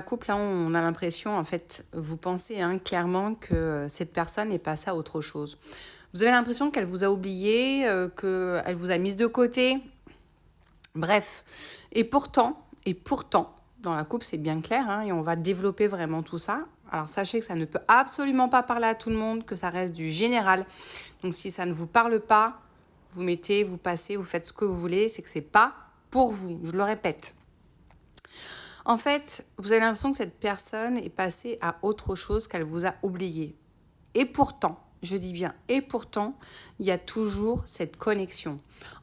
couple, là, on a l'impression, en fait, vous pensez clairement que cette personne est passée à autre chose. Vous avez l'impression qu'elle vous a oublié, qu'elle vous a mise de côté. Bref. Et pourtant, dans la couple, c'est bien clair, et on va développer vraiment tout ça. Alors, sachez que ça ne peut absolument pas parler à tout le monde, que ça reste du général. Donc, si ça ne vous parle pas, vous mettez, vous passez, vous faites ce que vous voulez, c'est que c'est pas pour vous. Je le répète. En fait, vous avez l'impression que cette personne est passée à autre chose, qu'elle vous a oublié. Et pourtant, je dis bien, et pourtant, il y a toujours cette connexion.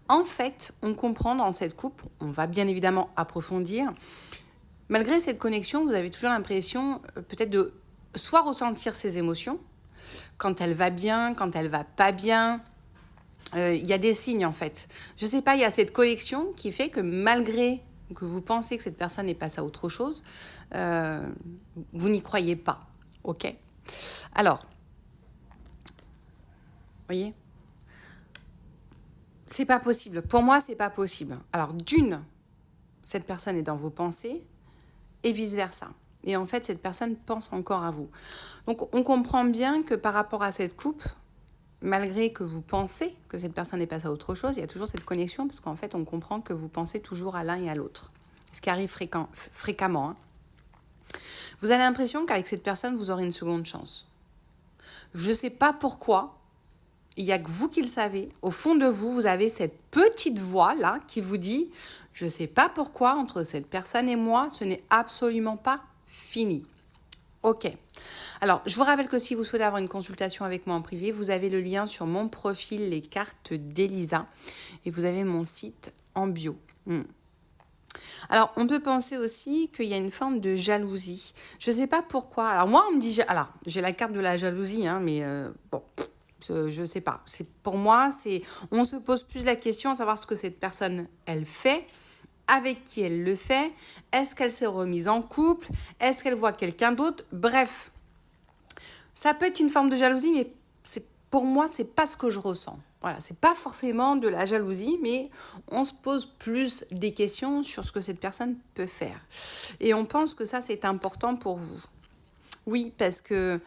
En fait, on comprend dans cette couple, on va bien évidemment approfondir, malgré cette connexion, vous avez toujours l'impression peut-être de soit ressentir ses émotions, quand elle va bien, quand elle va pas bien. Il y a des signes en fait. Je sais pas, il y a cette connexion qui fait que malgré que vous pensez que cette personne est passée à autre chose, vous n'y croyez pas. Ok ? Alors, voyez ? C'est pas possible. Pour moi, c'est pas possible. Alors, cette personne est dans vos pensées et vice-versa. Et en fait, cette personne pense encore à vous. Donc, on comprend bien que par rapport à cette coupe, malgré que vous pensez que cette personne est passée à autre chose, il y a toujours cette connexion parce qu'en fait, on comprend que vous pensez toujours à l'un et à l'autre. Ce qui arrive fréquemment. Vous avez l'impression qu'avec cette personne, vous aurez une seconde chance. Je ne sais pas pourquoi. Il n'y a que vous qui le savez. Au fond de vous, vous avez cette petite voix-là qui vous dit « Je ne sais pas pourquoi, entre cette personne et moi, ce n'est absolument pas fini. » Ok. Alors, je vous rappelle que si vous souhaitez avoir une consultation avec moi en privé, vous avez le lien sur mon profil, les cartes d'Elisa, et vous avez mon site en bio. Alors, on peut penser aussi qu'il y a une forme de jalousie. Je ne sais pas pourquoi. Alors, moi, on me dit... Alors, j'ai la carte de la jalousie, mais bon... Je ne sais pas. Pour moi, on se pose plus la question à savoir ce que cette personne, elle fait, avec qui elle le fait, est-ce qu'elle s'est remise en couple, est-ce qu'elle voit quelqu'un d'autre, bref. Ça peut être une forme de jalousie, mais pour moi, c'est pas ce que je ressens. Voilà, c'est pas forcément de la jalousie, mais on se pose plus des questions sur ce que cette personne peut faire. Et on pense que ça, c'est important pour vous. Oui, parce que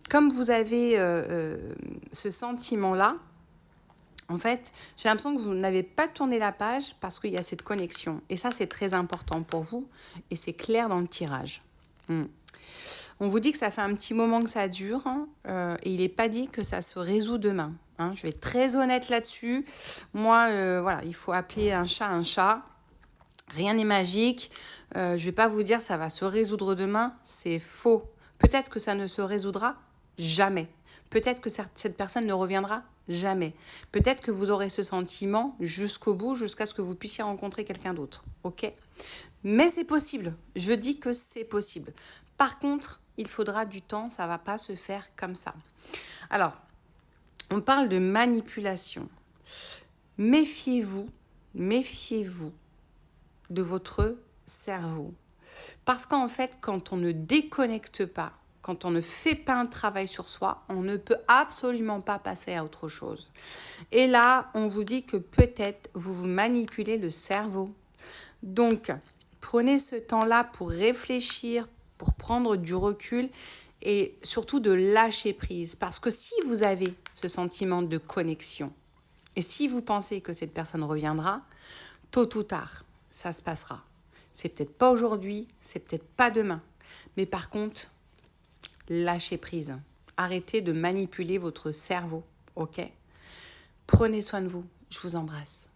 comme vous avez ce sentiment-là, en fait, j'ai l'impression que vous n'avez pas tourné la page parce qu'il y a cette connexion. Et ça, c'est très important pour vous et c'est clair dans le tirage. On vous dit que ça fait un petit moment que ça dure et il n'est pas dit que ça se résout demain. Je vais être très honnête là-dessus. Moi, voilà, il faut appeler un chat un chat. Rien n'est magique. Je ne vais pas vous dire ça va se résoudre demain. C'est faux. Peut-être que ça ne se résoudra jamais. Peut-être que cette personne ne reviendra jamais. Peut-être que vous aurez ce sentiment jusqu'au bout, jusqu'à ce que vous puissiez rencontrer quelqu'un d'autre. Ok ? Mais c'est possible. Je dis que c'est possible. Par contre, il faudra du temps. Ça ne va pas se faire comme ça. Alors, on parle de manipulation. Méfiez-vous de votre cerveau. Parce qu'en fait, quand on ne déconnecte pas, quand on ne fait pas un travail sur soi, on ne peut absolument pas passer à autre chose. Et là, on vous dit que peut-être vous manipulez le cerveau. Donc, prenez ce temps-là pour réfléchir, pour prendre du recul et surtout de lâcher prise. Parce que si vous avez ce sentiment de connexion et si vous pensez que cette personne reviendra, tôt ou tard, ça se passera. C'est peut-être pas aujourd'hui, c'est peut-être pas demain. Mais par contre, lâchez prise. Arrêtez de manipuler votre cerveau, ok ? Prenez soin de vous. Je vous embrasse.